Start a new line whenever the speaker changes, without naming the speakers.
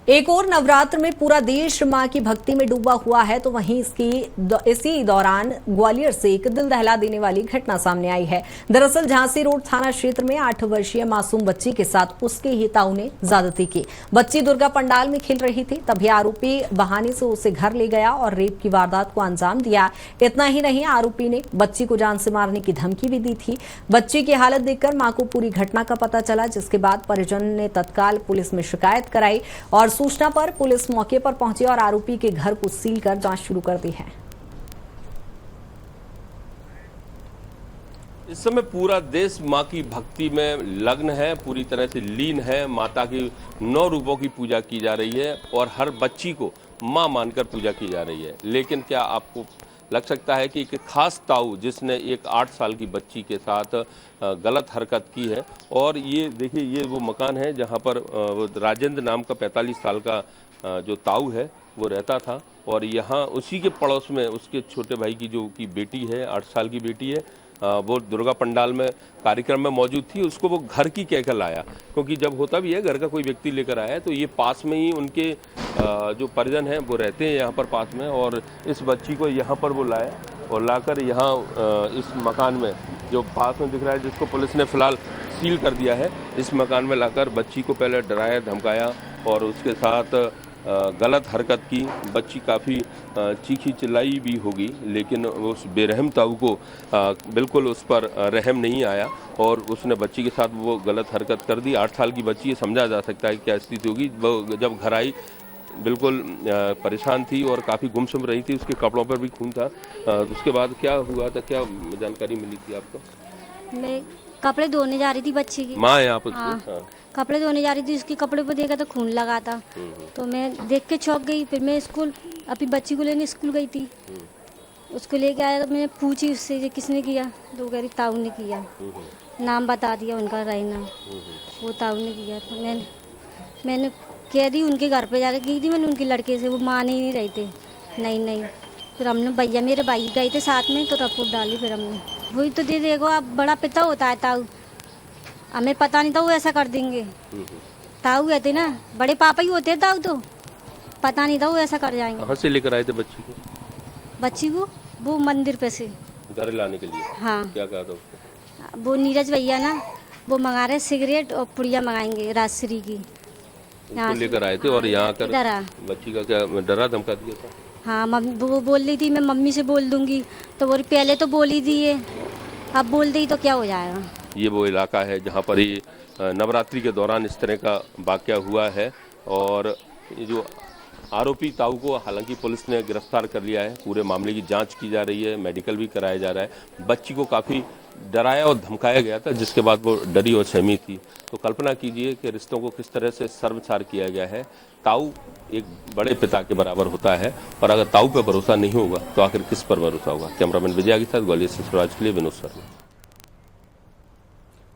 एक और नवरात्र में पूरा देश मां की भक्ति में डूबा हुआ है, तो वहीं इसी दौरान ग्वालियर से एक दिल दहला देने वाली घटना सामने आई है। दरअसल झांसी रोड थाना क्षेत्र में 8 वर्षीय मासूम बच्ची के साथ उसके ही ताऊ ने ज्यादती की। बच्ची दुर्गा पंडाल में खेल रही थी, तभी आरोपी बहाने से उसे घर ले गया और रेप की वारदात को अंजाम दिया। इतना ही नहीं, आरोपी ने बच्ची को जान से मारने की धमकी भी दी थी। बच्ची की हालत देखकर मां को पूरी घटना का पता चला, जिसके बाद परिजन ने तत्काल पुलिस में शिकायत कराई और सूचना पर पुलिस मौके पर पहुंची और आरोपी के घर को सील कर जांच शुरू कर दी है।
इस समय पूरा देश मां की भक्ति में लग्न है, पूरी तरह से लीन है। माता की 9 रूपों की पूजा की जा रही है और हर बच्ची को मां मानकर पूजा की जा रही है। लेकिन क्या आपको लग सकता है कि एक खास ताऊ जिसने एक 8 साल की बच्ची के साथ गलत हरकत की है। और ये देखिए, ये वो मकान है जहां पर राजेंद्र नाम का 45 साल का जो ताऊ है वो रहता था। और यहाँ उसी के पड़ोस में उसके छोटे भाई की जो की बेटी है, 8 साल की बेटी है, वो दुर्गा पंडाल में कार्यक्रम में मौजूद थी। उसको वो घर की कहकर लाया, क्योंकि जब होता भी है घर का कोई व्यक्ति लेकर आया है तो ये पास में ही उनके जो परिजन हैं वो रहते हैं यहाँ पर पास में। और इस बच्ची को यहाँ पर वो लाया और लाकर यहाँ इस मकान में जो पास में दिख रहा है, जिसको पुलिस ने फिलहाल सील कर दिया है, इस मकान में लाकर बच्ची को पहले डराया धमकाया और उसके साथ गलत हरकत की। बच्ची काफ़ी चीखी चिल्लाई भी होगी, लेकिन उस बेरहम ताऊ को बिल्कुल उस पर रहम नहीं आया और उसने बच्ची के साथ वो गलत हरकत कर दी। 8 साल की बच्ची है, समझा जा सकता है क्या स्थिति होगी। वो जब घर आई बिल्कुल परेशान थी और काफ़ी गुमसुम रही थी, उसके कपड़ों पर भी खून था। उसके बाद क्या हुआ था, क्या जानकारी मिली थी आपको?
मैं कपड़े धोने जा रही थी बच्ची की।
माँ है आप उसकी?
हाँ, कपड़े धोने जा रही थी, उसके कपड़े पर देखा तो खून लगा था। तो मैं देख के चौंक गई। फिर मैं स्कूल अपनी बच्ची को लेने स्कूल गई थी। उसको लेके आया तो मैंने पूछी उससे ये किसने किया, तो कह रही ताऊ ने किया। नाम बता दिया उनका, रहीना, वो ताऊ ने किया। तो मैंने कह दी उनके घर पे जाकर की थी मैंने उनके लड़के से, वो मान ही नहीं रहे थे। नहीं फिर हमने भैया मेरे भाई गए थे साथ में, तो रिपोर्ट डाली। फिर हमने वही तो दे देखो, आप बड़ा पिता होता है ताऊ, हमें पता नहीं था वो ऐसा कर देंगे। ताऊ कहते ना, बड़े पापा ही होते हैं ताऊ, तो पता नहीं था वो ऐसा कर जाएंगे।
कहाँ से लेकर आए थे बच्ची को?
वो मंदिर पे से
घर लाने के लिए। हाँ, क्या कहा था उसको?
वो नीरज भैया ना, वो मंगा रहे सिगरेट और पुड़िया मंगाएंगे राजश्री की,
यहाँ लेकर आए थे। और यहाँ कर डरा बच्ची का, क्या डरा धमका दिया था?
हाँ, वो बोल रही थी मैं मम्मी से बोल दूंगी, तो वो पहले तो बोल ही दिए, अब बोल दी तो क्या हो जाएगा।
ये वो इलाका है जहाँ पर ये नवरात्रि के दौरान इस तरह का वाकया हुआ है। और ये जो आरोपी ताऊ को हालांकि पुलिस ने गिरफ्तार कर लिया है। पूरे मामले की जांच की जा रही है, मेडिकल भी कराया जा रहा है। बच्ची को काफ़ी डराया और धमकाया गया था, जिसके बाद वो डरी और सहमी थी। तो कल्पना कीजिए कि रिश्तों को किस तरह से सर्वसार किया गया है। ताऊ एक बड़े पिता के बराबर होता है, और अगर ताऊ पर भरोसा नहीं होगा तो आखिर किस पर भरोसा होगा। कैमरामैन विजया के साथ ग्वालियर से स्वराज के लिए विनोद शर्मा।